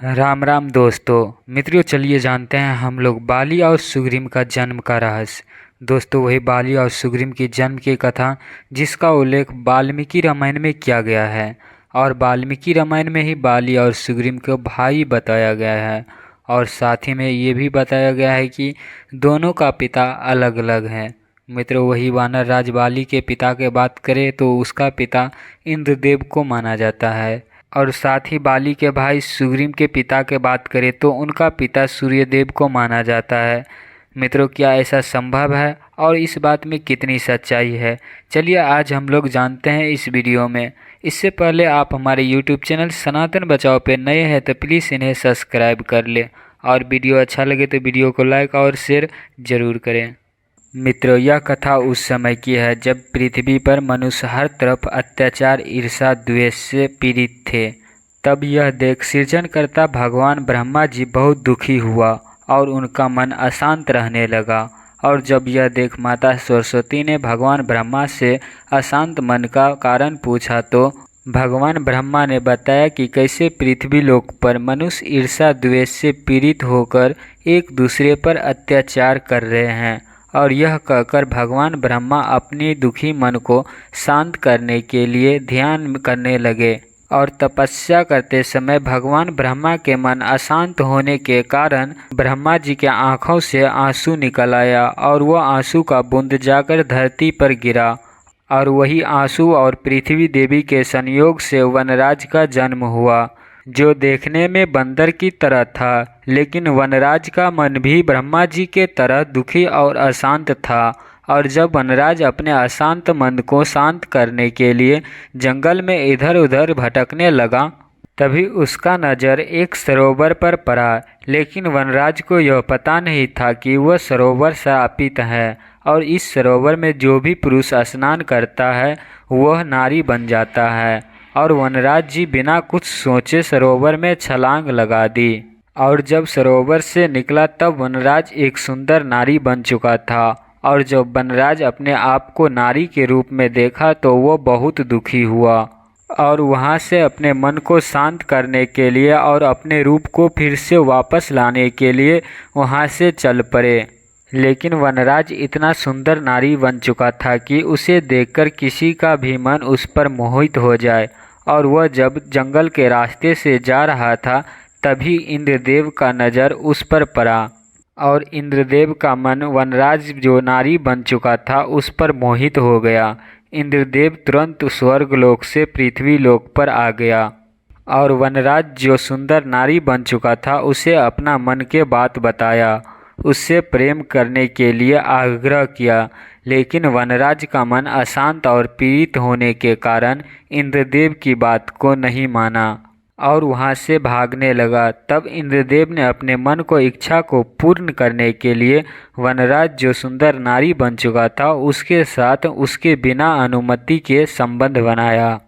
राम राम दोस्तों मित्रों, चलिए जानते हैं हम लोग बाली और सुग्रीव का जन्म का रहस्य। दोस्तों, वही बाली और सुग्रीव की जन्म की कथा जिसका उल्लेख वाल्मीकि रामायण में किया गया है। और वाल्मीकि रामायण में ही बाली और सुग्रीव को भाई बताया गया है। और साथ ही में ये भी बताया गया है कि दोनों का पिता अलग अलग है। मित्रों, वही वानर राज बाली के पिता के बात करें तो उसका पिता इंद्रदेव को माना जाता है। और साथ ही बाली के भाई सुग्रीव के पिता के बात करें तो उनका पिता सूर्यदेव को माना जाता है। मित्रों, क्या ऐसा संभव है और इस बात में कितनी सच्चाई है, चलिए आज हम लोग जानते हैं इस वीडियो में। इससे पहले आप हमारे YouTube चैनल सनातन बचाओ पे नए हैं तो प्लीज़ इन्हें सब्सक्राइब कर लें और वीडियो अच्छा लगे तो वीडियो को लाइक और शेयर ज़रूर करें। मित्रों, यह कथा उस समय की है जब पृथ्वी पर मनुष्य हर तरफ अत्याचार, ईर्ष्या, द्वेष से पीड़ित थे। तब यह देख सृजनकर्ता भगवान ब्रह्मा जी बहुत दुखी हुआ और उनका मन अशांत रहने लगा। और जब यह देख माता सरस्वती ने भगवान ब्रह्मा से अशांत मन का कारण पूछा तो भगवान ब्रह्मा ने बताया कि कैसे पृथ्वी लोक पर मनुष्य ईर्ष्या द्वेष से पीड़ित होकर एक दूसरे पर अत्याचार कर रहे हैं। और यह कहकर भगवान ब्रह्मा अपनी दुखी मन को शांत करने के लिए ध्यान करने लगे। और तपस्या करते समय भगवान ब्रह्मा के मन अशांत होने के कारण ब्रह्मा जी के आँखों से आंसू निकल आया और वह आंसू का बूंद जाकर धरती पर गिरा। और वही आंसू और पृथ्वी देवी के संयोग से वनराज का जन्म हुआ, जो देखने में बंदर की तरह था। लेकिन वनराज का मन भी ब्रह्मा जी के तरह दुखी और अशांत था। और जब वनराज अपने अशांत मन को शांत करने के लिए जंगल में इधर उधर भटकने लगा, तभी उसका नज़र एक सरोवर पर पड़ा। लेकिन वनराज को यह पता नहीं था कि वह सरोवर श्रापित है और इस सरोवर में जो भी पुरुष स्नान करता है वह नारी बन जाता है। और वनराज जी बिना कुछ सोचे सरोवर में छलांग लगा दी। और जब सरोवर से निकला तब वनराज एक सुंदर नारी बन चुका था। और जब वनराज अपने आप को नारी के रूप में देखा तो वो बहुत दुखी हुआ और वहाँ से अपने मन को शांत करने के लिए और अपने रूप को फिर से वापस लाने के लिए वहाँ से चल पड़े। लेकिन वनराज इतना सुंदर नारी बन चुका था कि उसे देखकर किसी का भी मन उस पर मोहित हो जाए। और वह जब जंगल के रास्ते से जा रहा था तभी इंद्रदेव का नज़र उस पर पड़ा। और इंद्रदेव का मन वनराज जो नारी बन चुका था उस पर मोहित हो गया। इंद्रदेव तुरंत स्वर्गलोक से पृथ्वी लोक पर आ गया और वनराज जो सुंदर नारी बन चुका था उसे अपना मन के बात बताया, उससे प्रेम करने के लिए आग्रह किया। लेकिन वनराज का मन अशांत और पीड़ित होने के कारण इंद्रदेव की बात को नहीं माना और वहाँ से भागने लगा। तब इंद्रदेव ने अपने मन को इच्छा को पूर्ण करने के लिए वनराज जो सुंदर नारी बन चुका था उसके साथ उसके बिना अनुमति के संबंध बनाया,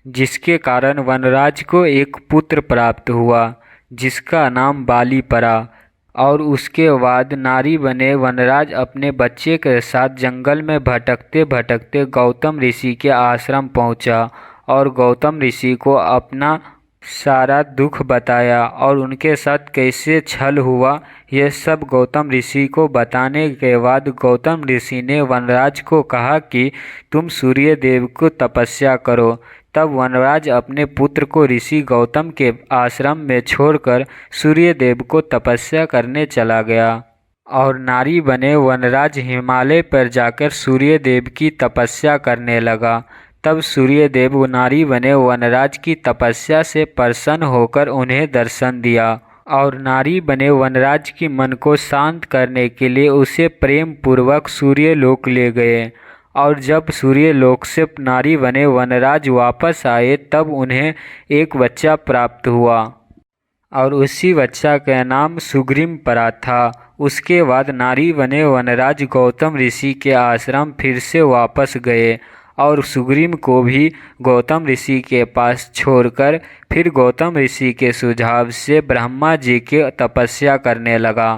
जिसके कारण वनराज को एक पुत्र प्राप्त हुआ जिसका नाम बाली पड़ा। और उसके बाद नारी बने वनराज अपने बच्चे के साथ जंगल में भटकते भटकते गौतम ऋषि के आश्रम पहुंचा और गौतम ऋषि को अपना सारा दुख बताया और उनके साथ कैसे छल हुआ यह सब गौतम ऋषि को बताने के बाद गौतम ऋषि ने वनराज को कहा कि तुम सूर्य देव को तपस्या करो। तब वनराज अपने पुत्र को ऋषि गौतम के आश्रम में छोड़कर सूर्य देव को तपस्या करने चला गया। और नारी बने वनराज हिमालय पर जाकर सूर्य देव की तपस्या करने लगा। तब सूर्य देव नारी बने वनराज की तपस्या से प्रसन्न होकर उन्हें दर्शन दिया और नारी बने वनराज की मन को शांत करने के लिए उसे प्रेम पूर्वक सूर्य लोक ले गए। और जब सूर्य लोक से नारी बने वनराज वापस आए तब उन्हें एक बच्चा प्राप्त हुआ और उसी बच्चा का नाम सुग्रीव पड़ा था। उसके बाद नारी बने वनराज गौतम ऋषि के आश्रम फिर से वापस गए और सुग्रीव को भी गौतम ऋषि के पास छोड़कर फिर गौतम ऋषि के सुझाव से ब्रह्मा जी के तपस्या करने लगा।